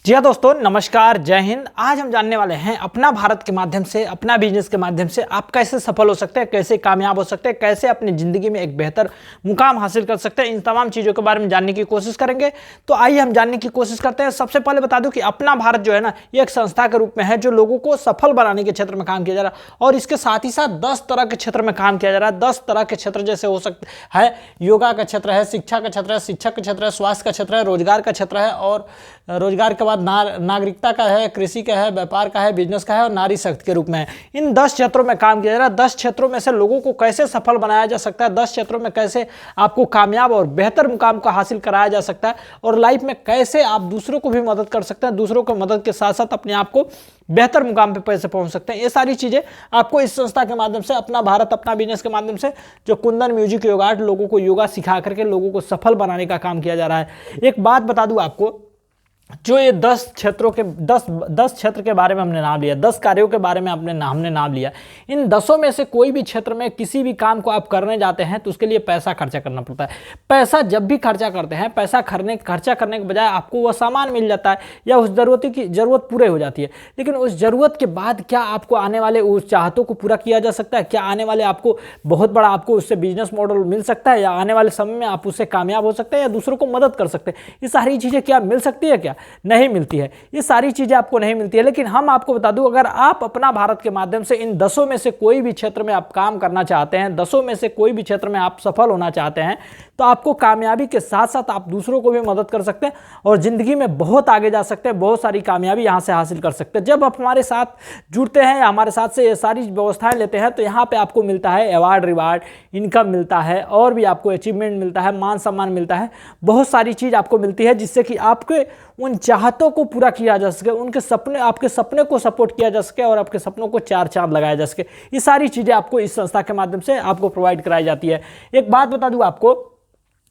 जी हाँ दोस्तों, नमस्कार, जय हिंद। आज हम जानने वाले हैं अपना भारत के माध्यम से, अपना बिजनेस के माध्यम से आप कैसे सफल हो सकते हैं, कैसे कामयाब हो सकते हैं, कैसे अपनी ज़िंदगी में एक बेहतर मुकाम हासिल कर सकते हैं। इन तमाम चीज़ों के बारे में जानने की कोशिश करेंगे। तो आइए हम जानने की कोशिश करते हैं। सबसे पहले बता दूं कि अपना भारत जो है ना, ये एक संस्था के रूप में है जो लोगों को सफल बनाने के क्षेत्र में काम किया जा रहा है, और इसके साथ ही साथ 10 तरह के क्षेत्र में काम किया जा रहा है। 10 तरह के क्षेत्र जैसे हो सकते हैं, योगा का क्षेत्र है, शिक्षा का क्षेत्र है, शिक्षक का क्षेत्र है, स्वास्थ्य का क्षेत्र है, रोजगार का क्षेत्र है, और रोजगार के बाद नागरिकता का है, कृषि का है, व्यापार का है, बिजनेस का है, और नारी शक्ति के रूप में है। इन 10 क्षेत्रों में काम किया जा रहा है। 10 क्षेत्रों में से लोगों को कैसे सफल बनाया जा सकता है, 10 क्षेत्रों में कैसे आपको कामयाब और बेहतर मुकाम को हासिल कराया जा सकता है, और लाइफ में कैसे आप दूसरों को भी मदद कर सकते हैं, दूसरों को मदद के साथ साथ अपने आप को बेहतर मुकाम पे पैसे पहुंच सकते हैं। ये सारी चीजें आपको इस संस्था के माध्यम से, अपना भारत अपना बिजनेस के माध्यम से, जो कुंदन म्यूजिक योगा आर्ट, लोगों को योगा सिखा करके लोगों को सफल बनाने का काम किया जा रहा है। एक बात बता दूं आपको, जो ये 10 क्षेत्रों के 10 क्षेत्र के बारे में हमने नाम लिया, 10 कार्यों के बारे में हमने नाम लिया। इन 10 में से कोई भी क्षेत्र में किसी भी काम को आप करने जाते हैं तो उसके लिए पैसा खर्चा करना पड़ता है। पैसा जब भी खर्चा करते हैं, पैसा खर्चा करने के बजाय आपको वह सामान मिल जाता है या उस जरूरत पूरे हो जाती है। लेकिन उस जरूरत के बाद क्या आपको आने वाले उस चाहतों को पूरा किया जा सकता है? क्या आने वाले आपको बहुत बड़ा आपको उससे बिजनेस मॉडल मिल सकता है, या आने वाले समय में आप उससे कामयाब हो सकते हैं, या दूसरों को मदद कर सकते हैं? ये सारी चीज़ें क्या मिल सकती है? क्या नहीं मिलती है। ये सारी चीजें आपको नहीं मिलती है। लेकिन हम आपको बता दूं, अगर आप अपना भारत के माध्यम से इन 10 में से कोई भी क्षेत्र में आप काम करना चाहते हैं, 10 में से कोई भी क्षेत्र में आप सफल होना चाहते हैं, तो आपको कामयाबी के साथ साथ आप दूसरों को भी मदद कर सकते हैं और जिंदगी में बहुत आगे जा सकते हैं, बहुत सारी कामयाबी यहां से हासिल कर सकते हैं। जब आप हमारे साथ जुड़ते हैं या हमारे साथ से ये सारी व्यवस्थाएं लेते हैं, तो यहाँ पे आपको मिलता है अवार्ड, रिवार्ड, इनकम मिलता है, और भी आपको अचीवमेंट मिलता है, मान सम्मान मिलता है, बहुत सारी चीज आपको मिलती है, जिससे कि आपके उन चाहतों को पूरा किया जा सके, आपके सपने को सपोर्ट किया जा सके, और आपके सपनों को 4 चांद लगाया जा सके। ये सारी चीजें आपको इस संस्था के माध्यम से आपको प्रोवाइड कराई जाती है। एक बात बता दूं आपको,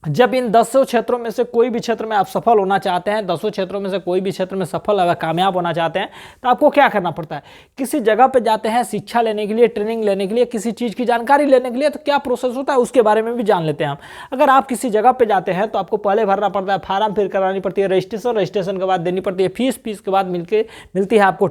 जब इन 10 क्षेत्रों में से कोई भी क्षेत्र में आप सफल होना चाहते हैं, 10 क्षेत्रों में से कोई भी क्षेत्र में सफल या कामयाब होना चाहते हैं, तो आपको क्या करना पड़ता है? किसी जगह पे जाते हैं शिक्षा लेने के लिए, ट्रेनिंग लेने के लिए, किसी चीज़ की जानकारी लेने के लिए, तो क्या प्रोसेस होता है उसके बारे में भी जान लेते हैं हम। अगर आप किसी जगह पे जाते हैं तो आपको पहले भरना पड़ता है फॉर्म, फिर करानी पड़ती है रजिस्ट्रेशन के बाद देनी पड़ती है फीस के बाद मिलती है आपको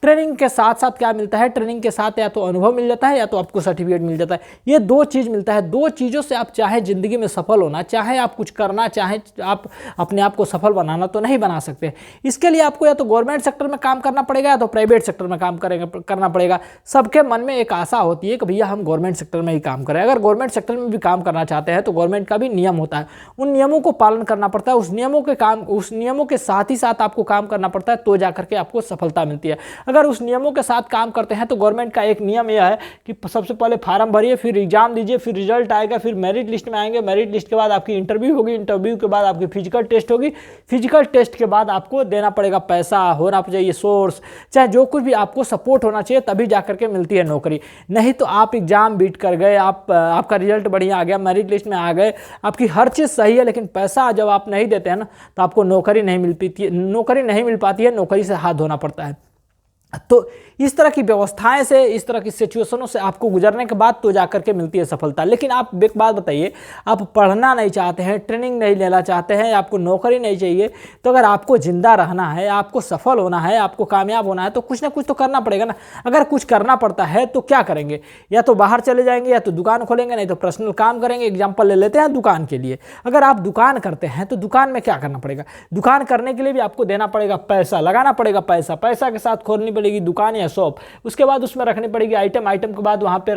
ट्रेनिंग के साथ साथ क्या मिलता है? ट्रेनिंग के साथ या तो अनुभव मिल जाता है, या तो आपको सर्टिफिकेट मिल जाता है। ये 2 चीज़ मिलता है। 2 चीज़ों से आप चाहे ज़िंदगी में सफल होना, चाहे आप कुछ करना, चाहे आप अपने आप को सफल बनाना, तो नहीं बना सकते। इसके लिए आपको या तो गवर्नमेंट सेक्टर में काम करना पड़ेगा, या तो प्राइवेट सेक्टर में काम करना पड़ेगा। सबके मन में एक आशा होती है कि भैया हम गवर्नमेंट सेक्टर में ही काम करें। अगर गवर्नमेंट सेक्टर में भी काम करना चाहते हैं तो गवर्नमेंट का भी नियम होता है, उन नियमों को पालन करना पड़ता है। उस नियमों के साथ ही साथ आपको काम करना पड़ता है, तो जाकर के आपको सफलता मिलती है। अगर उस नियमों के साथ काम करते हैं तो गवर्नमेंट का एक नियम यह है कि सबसे पहले फॉर्म भरिए, फिर एग्जाम दीजिए, फिर रिजल्ट आएगा, फिर मेरिट लिस्ट में आएंगे, मेरिट लिस्ट के बाद आपकी इंटरव्यू होगी, इंटरव्यू के बाद आपकी फिजिकल टेस्ट होगी, फिजिकल टेस्ट के बाद आपको देना पड़ेगा पैसा, होना चाहिए सोर्स, चाहे जो कुछ भी आपको सपोर्ट होना चाहिए, तभी जाकर के मिलती है नौकरी। नहीं तो आप एग्जाम बीट कर गए, आपका रिजल्ट बढ़िया आ गया, मेरिट लिस्ट में आ गए, आपकी हर चीज़ सही है, लेकिन पैसा जब आप नहीं देते हैं ना, तो आपको नौकरी नहीं मिल पाती है, नौकरी से हाथ धोना पड़ता है। तो इस तरह की व्यवस्थाएं से, इस तरह की सिचुएशनों से आपको गुजरने के बाद तो जाकर के मिलती है सफलता। लेकिन आप एक बात बताइए, आप पढ़ना नहीं चाहते हैं, ट्रेनिंग नहीं लेना चाहते हैं, आपको नौकरी नहीं चाहिए, तो अगर आपको जिंदा रहना है, आपको सफल होना है, आपको कामयाब होना है, तो कुछ ना कुछ तो करना पड़ेगा ना। अगर कुछ करना पड़ता है तो क्या करेंगे? या तो बाहर चले जाएंगे, या तो दुकान खोलेंगे, नहीं तो पर्सनल काम करेंगे। एग्जाम्पल ले लेते हैं दुकान के लिए। अगर आप दुकान करते हैं तो दुकान में क्या करना पड़ेगा? दुकान करने के लिए भी आपको देना पड़ेगा पैसा, लगाना पड़ेगा पैसा के साथ खोलनी पड़ेगी दुकान या शॉप। उसके बाद उसमें रखनी पड़ेगी आइटम के बाद वहां पे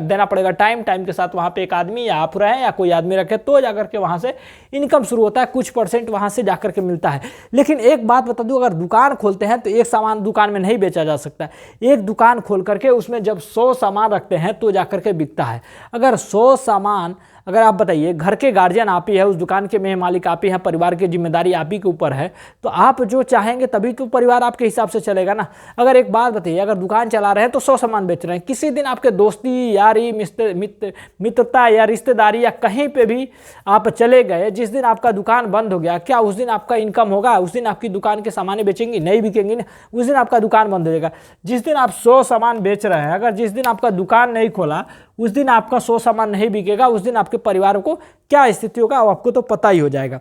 देना पड़ेगा टाइम के साथ वहां पे एक आदमी या आप रहे या कोई आदमी रखे, तो जाकर के वहां से इनकम शुरू होता है, कुछ % वहां से जाकर के मिलता है। लेकिन एक बात बता दूं, अगर दुकान खोलते हैं तो एक सामान दुकान में नहीं बेचा जा सकता। एक दुकान खोल करके उसमें जब 100 सामान रखते हैं तो जाकर के बिकता है। अगर 100 सामान, अगर आप बताइए, घर के गार्जियन आप ही है, उस दुकान के में मालिक आप ही है, परिवार की जिम्मेदारी आप ही के ऊपर है, तो आप जो चाहेंगे तभी तो परिवार आपके हिसाब से चलेगा ना। अगर एक बात बताइए, अगर दुकान चला रहे हैं तो 100 सामान बेच रहे हैं, किसी दिन आपके दोस्ती यारी मित्रता या रिश्तेदारी या कहीं पे भी आप चले गए, जिस दिन आपका दुकान बंद हो गया, क्या उस दिन आपका इनकम होगा? उस दिन आपकी दुकान के सामान बेचेंगी? नहीं बिकेंगी ना, उस दिन आपका दुकान बंद हो जाएगा। जिस दिन आप 100 सामान बेच रहे हैं, अगर जिस दिन आपका दुकान नहीं खोला, उस दिन आपका 100 सामान नहीं बिकेगा, उस दिन आपके परिवार को क्या स्थिति होगा आपको तो पता ही हो जाएगा।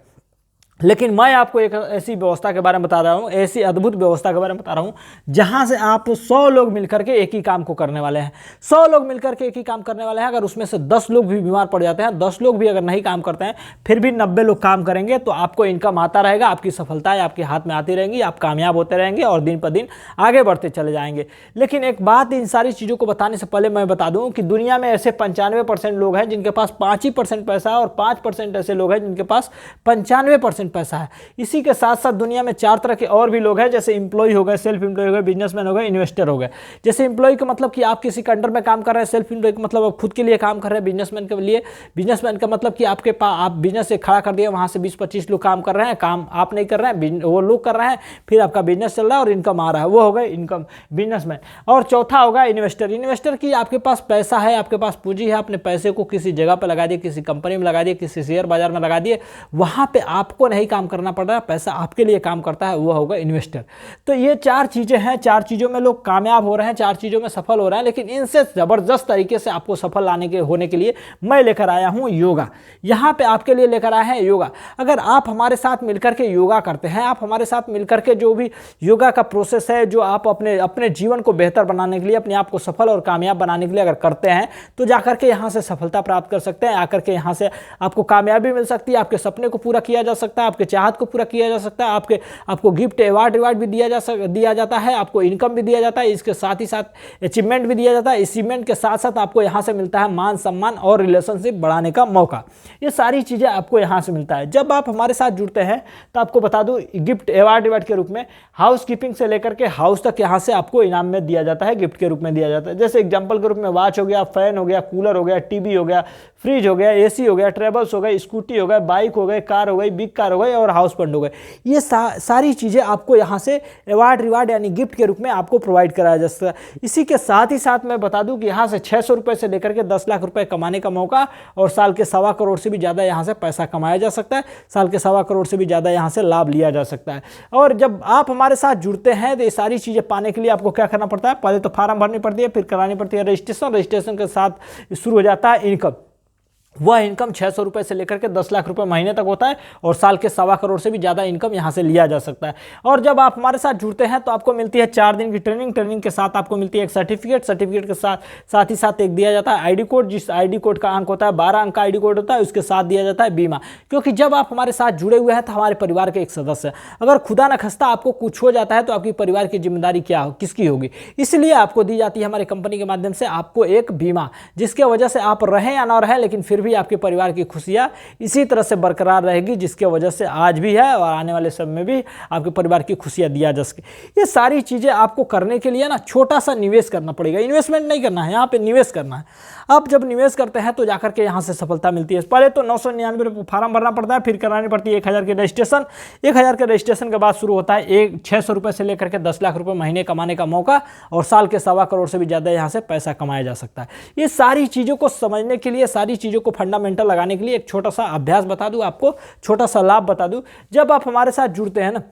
लेकिन मैं आपको एक ऐसी व्यवस्था के बारे में बता रहा हूँ, ऐसी अद्भुत व्यवस्था के बारे में बता रहा हूँ जहाँ से आप 100 लोग मिलकर के एक ही काम को करने वाले हैं। 100 लोग मिलकर के एक ही काम करने वाले हैं। अगर उसमें से 10 लोग भी बीमार पड़ जाते हैं, 10 लोग भी अगर नहीं काम करते हैं, फिर भी 90 लोग काम करेंगे, तो आपको इनकम आता रहेगा, आपकी सफलताएं आपके हाथ में आती रहेंगी, आप कामयाब होते रहेंगे और दिन पर दिन आगे बढ़ते चले जाएंगे। लेकिन एक बात, इन सारी चीज़ों को बताने से पहले मैं बता दूँ कि दुनिया में ऐसे 95% लोग हैं जिनके पास 5% पैसा है और 5% ऐसे लोग हैं जिनके पास 95% पैसा है। इसी के साथ साथ दुनिया में 4 तरह के और भी लोग हैं, जैसे एम्प्लॉय हो गए, सेल्फ एम्प्लॉय हो गए, बिजनेसमैन हो गए, इन्वेस्टर हो गए। जैसे एम्प्लॉय का मतलब कि आप किसी के अंडर में काम कर रहे हैं, सेल्फ एम्प्लॉय का मतलब आप खुद के लिए काम कर रहे हैं, बिजनेसमैन के लिए, बिजनेसमैन का मतलब कि आपके पास आप बिजनेस से खड़ा कर दिया, वहां से 20-25 लोग काम कर रहे हैं, काम आप नहीं कर रहे हैं, वो लोग कर रहे हैं, फिर आपका बिजनेस चल रहा है और इनकम आ रहा है, वो हो गए इनकम बिजनेसमैन। और चौथा होगा इन्वेस्टर। इन्वेस्टर की आपके पास पैसा है, आपके पास पूंजी है, अपने पैसे को किसी जगह पर लगा दिए, किसी कंपनी में लगा दिए, किसी शेयर बाजार में लगा दिए, वहां पे आपको नहीं काम करना पड़ रहा, पैसा आपके लिए काम करता है, वो होगा इन्वेस्टर। तो ये 4 चीजें हैं, 4 चीजों में लोग कामयाब हो रहे हैं, 4 चीजों में सफल हो रहे हैं। लेकिन इनसे जबरदस्त तरीके से आपको सफल होने के लिए मैं लेकर आया हूं योगा। यहां पे आपके लिए लेकर आए हैं योगा। अगर आप हमारे साथ मिलकर के योगा करते हैं, आप हमारे साथ मिलकर के जो भी योगा का प्रोसेस है, जो आप अपने जीवन को बेहतर बनाने के लिए, अपने आप को सफल और कामयाब बनाने के लिए अगर करते हैं, तो जाकर के यहां से सफलता प्राप्त कर सकते हैं। आकर के यहां से आपको कामयाबी मिल सकती है, आपके सपने को पूरा किया जा सकता है, आपके चाहत को पूरा किया जा सकता है, आपको गिफ्ट अवार्ड भी दिया जाता है, आपको इनकम भी दिया जाता है, इसके साथ ही साथ अचीवमेंट भी दिया जाता है। अचीवमेंट के साथ साथ आपको यहाँ से मिलता है मान सम्मान और रिलेशनशिप बढ़ाने का मौका। ये सारी चीज़ें आपको यहाँ से मिलता है। जब आप हमारे साथ जुड़ते हैं तो आपको बता दूं, गिफ्ट अवार्ड के रूप में हाउस कीपिंग से लेकर के हाउस तक यहाँ से आपको इनाम में दिया जाता है, गिफ्ट के रूप में दिया जाता है। जैसे एग्जाम्पल के रूप में वॉच हो गया, फैन हो गया, कूलर हो गया, टीवी हो गया, फ्रिज हो गया, एसी हो गया, ट्रेवल्स हो गए, स्कूटी हो गए, बाइक हो गए, कार हो गई, बिग कार हो गई और हाउस फंड हो गए। ये सारी चीज़ें आपको यहाँ से अवार्ड यानी गिफ्ट के रूप में आपको प्रोवाइड कराया जा सकता है। इसी के साथ ही साथ मैं बता दूं कि यहाँ से 600 रुपये से लेकर के 10 लाख रुपए कमाने का मौका और साल के 1.25 करोड़ से भी ज़्यादा यहाँ से पैसा कमाया जा सकता है, साल के 1.25 करोड़ से भी ज़्यादा यहाँ से लाभ लिया जा सकता है। और जब आप हमारे साथ जुड़ते हैं तो ये सारी चीज़ें पाने के लिए आपको क्या करना पड़ता है, पहले तो फार्म भरनी पड़ती है, फिर करानी पड़ती है रजिस्ट्रेशन के साथ शुरू हो जाता है इनकम। वह इनकम 600 रुपये से लेकर के 10 लाख रुपए महीने तक होता है और साल के 1.25 करोड़ से भी ज़्यादा इनकम यहाँ से लिया जा सकता है। और जब आप हमारे साथ जुड़ते हैं तो आपको मिलती है 4 दिन की ट्रेनिंग के साथ आपको मिलती है एक सर्टिफिकेट के साथ ही साथ एक दिया जाता है आईडी कोड, जिस आईडी कोड का अंक होता है 12 अंक का आईडी कोड होता है, उसके साथ दिया जाता है बीमा। क्योंकि जब आप हमारे साथ जुड़े हुए हैं तो हमारे परिवार के एक सदस्य, अगर खुदा न खस्ता आपको कुछ हो जाता है तो आपकी परिवार की जिम्मेदारी किसकी होगी। इसलिए आपको दी जाती है हमारी कंपनी के माध्यम से आपको एक बीमा, जिसके वजह से आप रहें या ना रहें, लेकिन फिर भी आपके परिवार की खुशियां इसी तरह से बरकरार रहेगी, जिसके वजह से आज भी है और आने वाले समय में भी आपके परिवार की खुशियां दिया जा सके। ये सारी चीजें आपको करने के लिए ना छोटा सा निवेश करना पड़ेगा, इन्वेस्टमेंट नहीं करना है, यहाँ पे निवेश करना है। आप जब निवेश करते हैं तो जाकर के यहाँ से सफलता मिलती है। पहले तो 999 रुपये फॉर्म भरना पड़ता है, फिर करानी पड़ती है 1000 की रजिस्ट्रेशन। 1000 के रजिस्ट्रेशन के बाद शुरू होता है 600 रुपये से लेकर के 10 लाख रुपये महीने कमाने का मौका और साल के 1.25 करोड़ से भी ज़्यादा यहाँ से पैसा कमाया जा सकता है। ये सारी चीज़ों को समझने के लिए, सारी चीज़ों को फंडामेंटल लगाने के लिए एक छोटा सा अभ्यास बता दूं आपको, छोटा सा लाभ बता दूं। जब आप हमारे साथ जुड़ते हैं ना,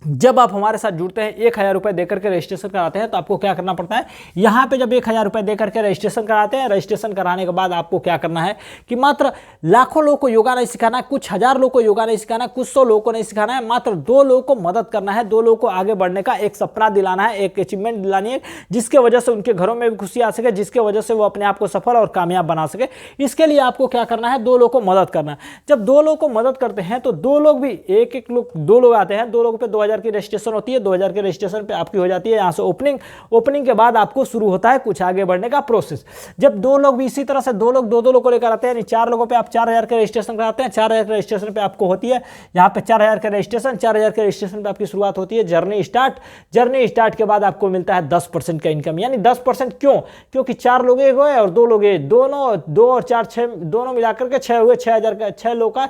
जब आप हमारे साथ जुड़ते हैं 1000 रुपये देकर के रजिस्ट्रेशन कराते हैं तो आपको क्या करना पड़ता है, यहाँ पे जब 1000 रुपये देकर के रजिस्ट्रेशन कराते हैं, रजिस्ट्रेशन कराने के बाद आपको क्या करना है कि मात्र लाखों लोगों को योगा नहीं सिखाना है, कुछ हजार लोगों को योगा नहीं सिखाना है, कुछ 100 लोगों को नहीं सिखाना है, मात्र 2 लोगों को मदद करना है, 2 लोगों को आगे बढ़ने का एक सपना दिलाना है, एक अचीवमेंट दिलानी है, जिसके वजह से उनके घरों में भी खुशी आ सके, जिसके वजह से वो अपने आप को सफल और कामयाब बना सके। इसके लिए आपको क्या करना है, 2 लोगों को मदद करना है। जब 2 लोगों को मदद करते हैं तो 2 लोग भी एक लोग 2 लोग आते हैं, 2 लोगों पे 2000 की रजिस्ट्रेशन होती है, 2000 के रजिस्ट्रेशन पे आपकी हो जाती है यहाँ से ओपनिंग के बाद आपको शुरू होता है कुछ आगे बढ़ने का प्रोसेस। जब 2 लोग भी इसी तरह से 2 लोग 2 लोग को लेकर आते हैं, यानी 4 लोगों पे आप 4000 के रजिस्ट्रेशन कराते हैं, 4000 के रजिस्ट्रेशन पे आपको होती है यहाँ पे 4000 के रजिस्ट्रेशन पे आपकी शुरुआत होती है जर्नी स्टार्ट के बाद आपको मिलता है 10% का इनकम, यानी 10%। क्यों? क्योंकि 4 लोग एक हुए और 2 लोग दोनों 2 और 4 6 दोनों मिलाकर के 6 हुए, 6000 का 6 लोग का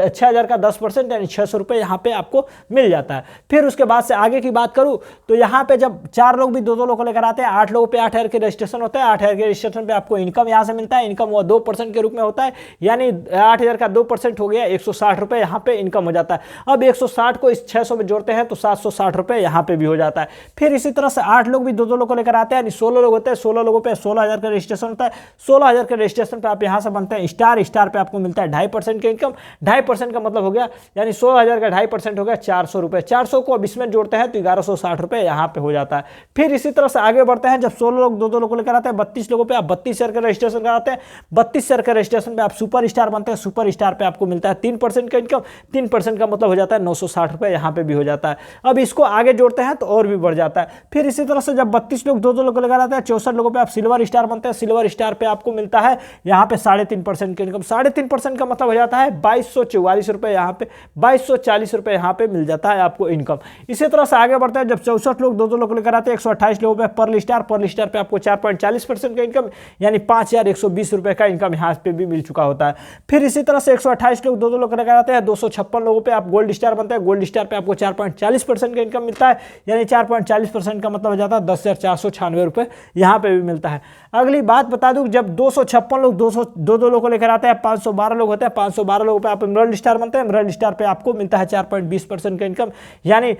6000 का 10% यानी 600 रुपये यहाँ पे आपको मिल जाता है। फिर उसके बाद से आगे की बात करूँ तो यहाँ पे जब 4 लोग भी 2-2 लोग को लेकर आते हैं, 8 लोगों पे 8,000 के रजिस्ट्रेशन होता है। 8,000 के रजिस्ट्रेशन पे आपको इनकम यहाँ से मिलता है। इनकम वो 2% के रूप में होता है, यानी 8,000 का 2% हो गया 160 रुपये यहाँ पे इनकम हो जाता है। अब 160 को इस 600 में जोड़ते हैं तो 760 रुपये यहाँ पे भी हो जाता है। फिर इसी तरह से 8 लोग भी 2-2 लोग को लेकर आते हैं, यानी 16 लोग होते हैं। 16 लोगों पे 16,000 का रजिस्ट्रेशन होता है। 16,000 के रजिस्ट्रेशन पे आप यहाँ से बनते हैं स्टार। स्टार पे आपको मिलता है 2.5% की इनकम। 2.5% का मतलब हो गया, यानी 16,000 का 2.5% हो गया 400 रुपये। 400 को अब इसमें जोड़ते हैं तो 1160 रुपये यहाँ पे हो जाता है। फिर इसी तरह से आगे बढ़ते हैं, जब 16 लोग 2-2 लोग को लेकर आते हैं, 32 लोगों पे आप 32,000 का रजिस्ट्रेशन कराते हैं। 32,000 का रजिस्ट्रेशन पे आप सुपर स्टार बनते हैं। सुपर स्टार पे आपको मिलता है 3% का इनकम। 3% का मतलब हो जाता है 960 रुपये यहाँ पे भी हो जाता है। अब इसको आगे जोड़ते हैं तो और भी बढ़ जाता है। फिर इसी तरह से जब 32 लोग 2-2 लोग को लेकर आते हैं, 64 लोगों पे आप सिल्वर स्टार बनते हैं। सिल्वर स्टार पे आपको मिलता है यहाँ पे 3.5% की इनकम। 3.5% का मतलब हो जाता है 2244 रुपये यहाँ पे, 2240 रुपये यहाँ पे मिल जाता है आपको इनकम। इसी तरह से आगे बढ़ते हैं, जब 64 लोग 2-2 लोग लेकर आते हैं, 128 लोगों पे पर्ल स्टार पे आपको 4.40% का इनकम, यानी 5,120 रुपये का इनकम यहाँ पे भी मिल चुका होता है। फिर इसी तरह से 128 लोग 2-2 लोग लेकर आते हैं, 256 लोगों पे आप गोल्ड स्टार बनते हैं। गोल्ड स्टार पे आपको 4.40% का इनकम मिलता है, यानी 4.40% का मतलब हो जाता है 10,496 रुपये यहाँ पे भी मिलता है। अगली बात बता दूं, जब 256 लोग 2-2 लोग को लेकर आते हैं, 512 लोग होते हैं। 512 लोगों पे आप एमराल्ड स्टार बनते हैं। एमराल्ड स्टार पे आपको मिलता है 4.20% का इनकम, यानी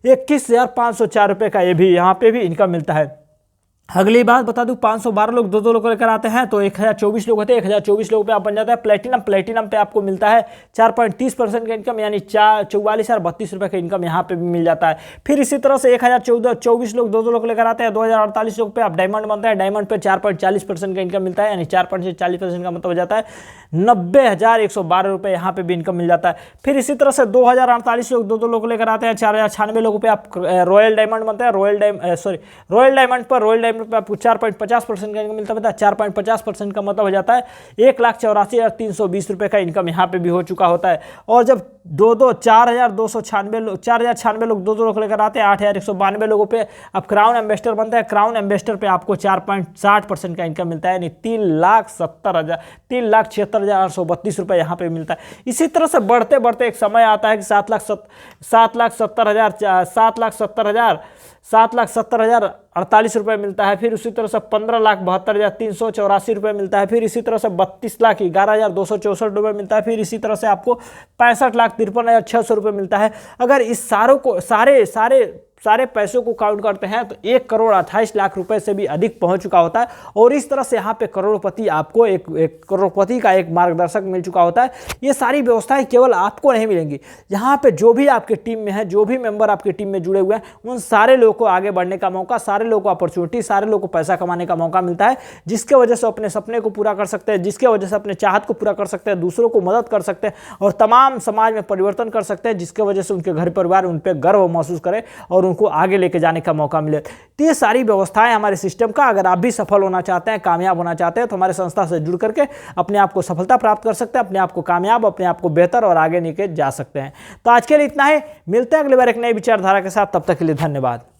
21,504 रुपये का ये भी यहाँ पे भी इनकम मिलता है। अगली बात बता दूं, 512 लोग 2-2 लोग को लेकर आते हैं तो 1,024 लोग होते हैं। 1,024 लोगों पे आप बन जाता है प्लेटिनम। प्लेटिनम पे आपको मिलता है 4.30% का इनकम, यानी 44,032 रुपये का इनकम यहाँ पे भी मिल जाता है। फिर इसी तरह से 1,024 लोग 2-2 लोग लेकर आते हैं, 2,048 लोग पे आप डायमंड बनता है। डायमंड पे 4.40% का इनकम मिलता है, यानी 4.40% का मतलब हो जाता है 90,112 रुपये यहाँ पे भी इनकम मिल जाता है। फिर इसी तरह से 2,048 लोग 2-2 लोग लेकर आते हैं, 4,096 लोगों पे आप रॉयल डायमंड बनता है। रॉयल डायमंड पर रॉयल डायमंड पे आपको 4.50% का इनकम मिलता है। 4.50% का मतलब हो जाता है 1,84,320 रुपये का इनकम यहाँ पे भी हो चुका होता है। और जब 4,296 लोग 2-2 लोग लेकर आते हैं, 8,192 लोगों पे आप क्राउन एम्बेसडर बनते हैं। क्राउन एम्बेसडर पे आपको 4.60% का इनकम मिलता है, यानी 3,76,832 रुपये यहाँ पे मिलता है। इसी तरह से बढ़ते बढ़ते एक समय आता है कि 7,70,048 रुपये मिलता है। फिर उसी तरह से 15,72,384 रुपये मिलता है। फिर इसी तरह से 32,11,264 रुपये मिलता है। फिर इसी तरह से आपको 65,53,600 रुपये मिलता है। अगर इस सारों को सारे पैसों को काउंट करते हैं तो 1,28,00,000 रुपए से भी अधिक पहुंच चुका होता है। और इस तरह से यहाँ पे करोड़पति आपको एक करोड़पति का एक मार्गदर्शक मिल चुका होता है। ये सारी व्यवस्थाएं केवल आपको नहीं मिलेंगी, यहाँ पे जो भी आपके टीम में है, जो भी मेंबर आपके टीम में जुड़े हुए हैं, उन सारे लोगों को आगे बढ़ने का मौका, सारे लोगों को अपॉर्चुनिटी, सारे लोगों को पैसा कमाने का मौका मिलता है, जिसके वजह से अपने सपने को पूरा कर सकते हैं, जिसके वजह से अपने चाहत को पूरा कर सकते हैं, दूसरों को मदद कर सकते हैं और तमाम समाज में परिवर्तन कर सकते हैं, जिसके वजह से उनके घर परिवार उन पर गर्व महसूस करे और उनको आगे लेके जाने का मौका मिले। तो ये सारी व्यवस्थाएं हमारे सिस्टम का, अगर आप भी सफल होना चाहते हैं, कामयाब होना चाहते हैं, तो हमारे संस्था से जुड़ करके अपने आप को सफलता प्राप्त कर सकते हैं, अपने आप को कामयाब, अपने आप को बेहतर और आगे लेके जा सकते हैं। तो आज के लिए इतना ही, मिलते हैं अगली बार एक नई विचारधारा के साथ। तब तक के लिए धन्यवाद।